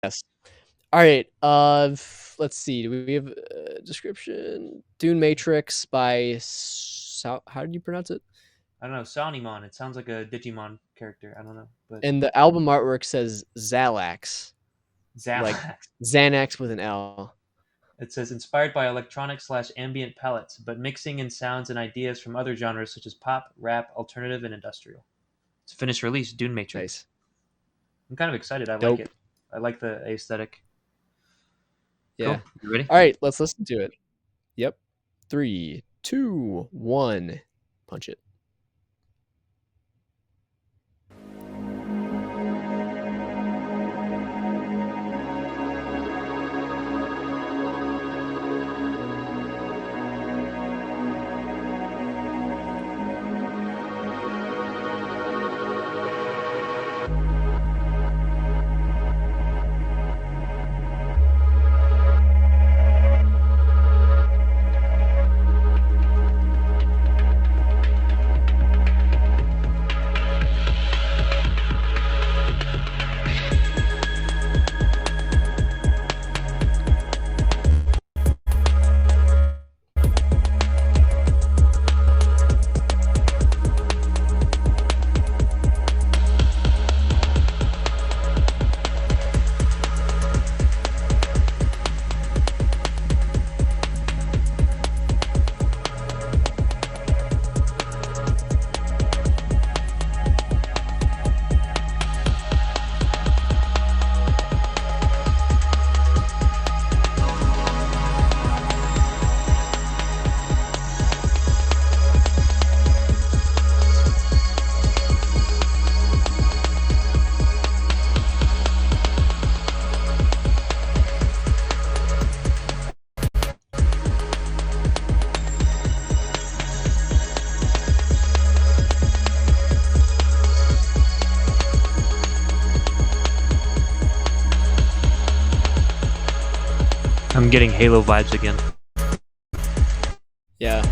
Yes. All right. Let's see. Do we have a description? Dune Matrix by how did you pronounce it? I don't know, Saunimon. It sounds like a Digimon character. I don't know, but And the album artwork says Xalax, like Xalax. Xanax with an L. It says inspired by electronic slash ambient palettes, but mixing in sounds and ideas from other genres such as pop, rap, alternative, and industrial. It's a finished release, Dune Matrix. Nice. I'm kind of excited. I like Dope. it. I like the aesthetic. Yeah. Cool. You ready? All right. Let's listen to it. Yep. 3, 2, 1. Punch it. I'm getting Halo vibes again. Yeah.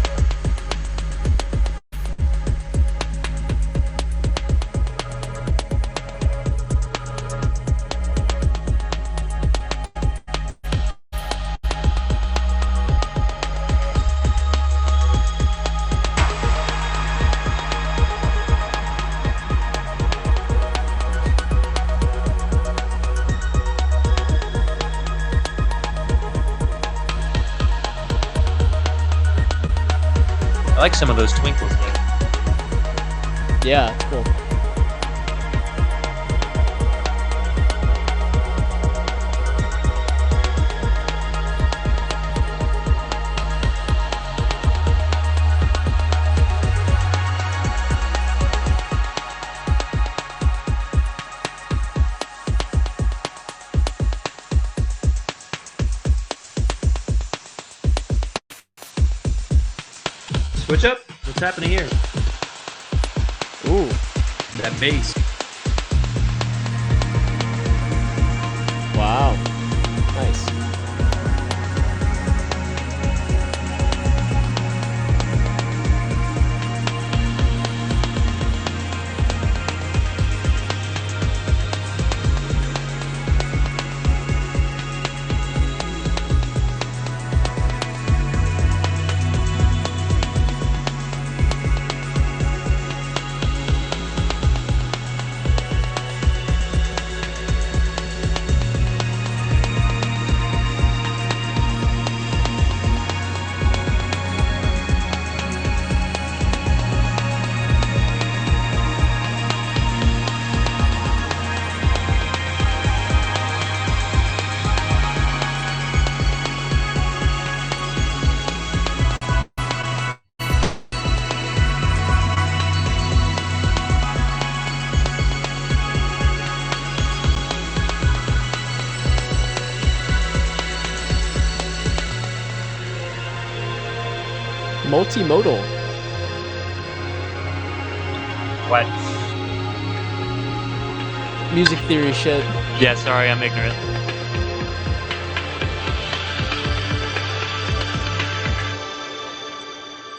I like some of those twinkles though. Yeah, it's cool. Switch up. What's happening here? Ooh. That bass. Wow. Nice. Multimodal. What? Music theory shit. Yeah, sorry, I'm ignorant.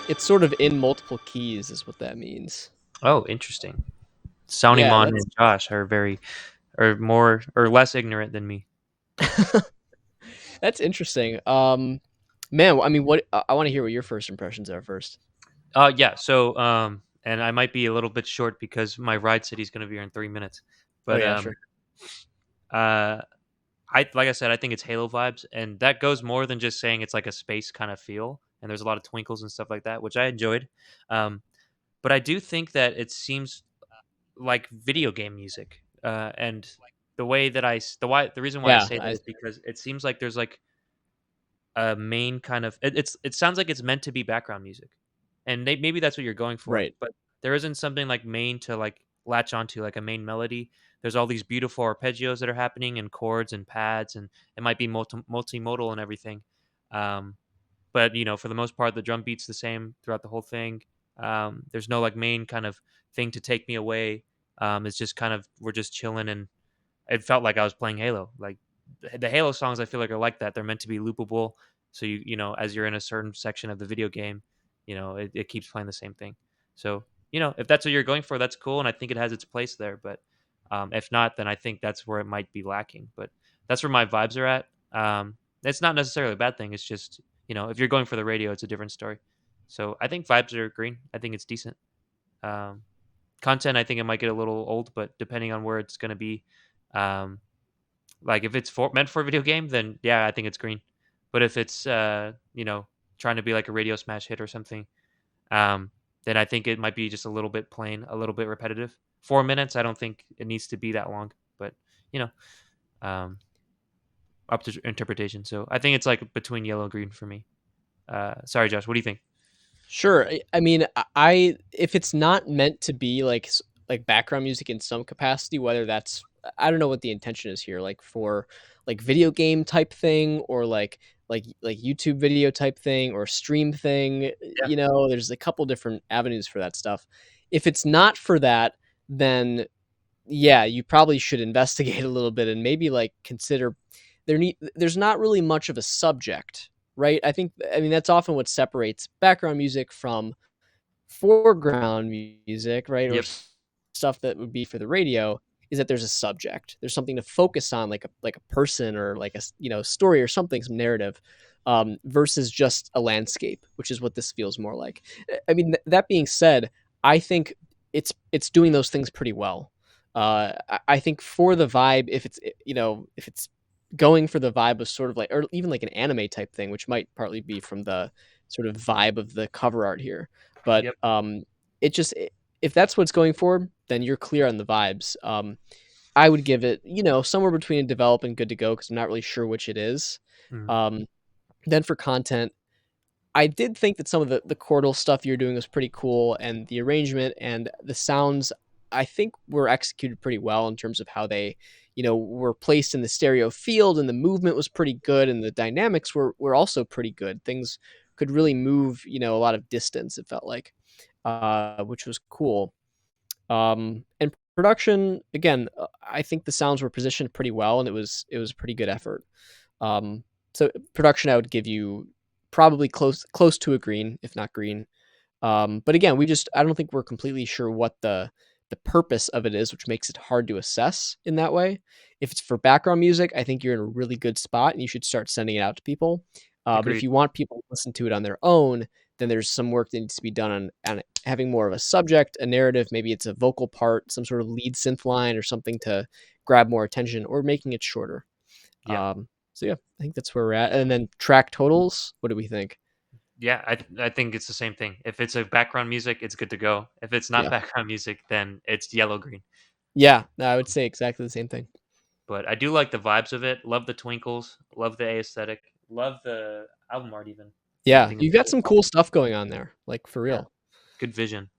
It's sort of in multiple keys is what that means. Oh, interesting. Saunimon that's and Josh are more or less ignorant than me. That's interesting. Man, I mean, what I want to hear what your first impressions are first. Yeah. So, and I might be a little bit short because my ride city is going to be here in 3 minutes. Oh But yeah, sure. uh, I like I said, I think it's Halo vibes, and that goes more than just saying it's like a space kind of feel. And there's a lot of twinkles and stuff like that, which I enjoyed. Um, but I do think that it seems like video game music, and the way that the reason why I Yeah, say that is because it seems like there's like a main kind of it sounds like it's meant to be background music, and maybe that's what you're going for, right. but there isn't something like main to like latch onto, like a main melody. There's all these beautiful arpeggios that are happening and chords and pads, and it might be multimodal and everything. Um, but for the most part, the drum beat's the same throughout the whole thing. There's no like main kind of thing to take me away. It's just kind of we're just chilling, and it felt like I was playing Halo. Like the Halo songs, I feel like are like that. They're meant to be loopable, so as you're in a certain section of the video game, it keeps playing the same thing. So if that's what you're going for, that's cool, and I think it has its place there. But if not, then I think that's where it might be lacking. But that's where my vibes are at. It's not necessarily a bad thing. It's just if you're going for the radio, it's a different story. So I think vibes are green. I think it's decent. Um, Content, I think it might get a little old, but depending on where it's going to be, um, like if it's meant for a video game, then yeah, I think it's green. But if it's trying to be like a radio smash hit or something, um, then I think it might be just a little bit plain, a little bit repetitive. 4 minutes, I don't think it needs to be that long, but you know, um, up to interpretation. So I think it's like between yellow and green for me. Sorry, Josh, what do you think? Sure. I mean, I if it's not meant to be like like background music in some capacity, whether that's I don't know what the intention is here, like for like video game type thing or like YouTube video type thing or stream thing, Yeah, there's a couple different avenues for that stuff. If it's not for that, then yeah, you probably should investigate a little bit and maybe like consider there's not really much of a subject, right? I mean that's often what separates background music from foreground music, right? Or yep, stuff that would be for the radio is that there's a subject. There's something to focus on like a person or like a story or something, some narrative. Versus just a landscape, which is what this feels more like. I mean, that being said, I think it's doing those things pretty well. I think for the vibe, if it's going for the vibe of sort of like, or even like an anime type thing, which might partly be from the sort of vibe of the cover art here, but yep, it just if that's what it's going for, then you're clear on the vibes. I would give it, somewhere between develop and good to go because I'm not really sure which it is. mhm, Um, then for content, I did think that some of the chordal stuff you're doing was pretty cool, and the arrangement and the sounds I think were executed pretty well in terms of how they, were placed in the stereo field, and the movement was pretty good, and the dynamics were also pretty good. Things could really move, a lot of distance. It felt like, which was cool. And production again, I think the sounds were positioned pretty well, and it was a pretty good effort. So production, I would give you probably close to a green, if not green. But again, I don't think we're completely sure what the purpose of it is, which makes it hard to assess in that way. If it's for background music, I think you're in a really good spot and you should start sending it out to people. But if agreed. you want people to listen to it on their own, then there's some work that needs to be done on having more of a subject, a narrative. Maybe it's a vocal part, some sort of lead synth line or something to grab more attention, or making it shorter. Yeah, So yeah, I think that's where we're at. And then track totals. What do we think? yeah, I think it's the same thing. If it's a background music, it's good to go. If it's not Yeah, background music, then it's yellow green. yeah. No, I would say exactly the same thing. But I do like the vibes of it. Love the twinkles. Love the aesthetic. Love the album art even and Yeah, everything you got about it. some cool stuff going on there, like for Yeah, real. good vision.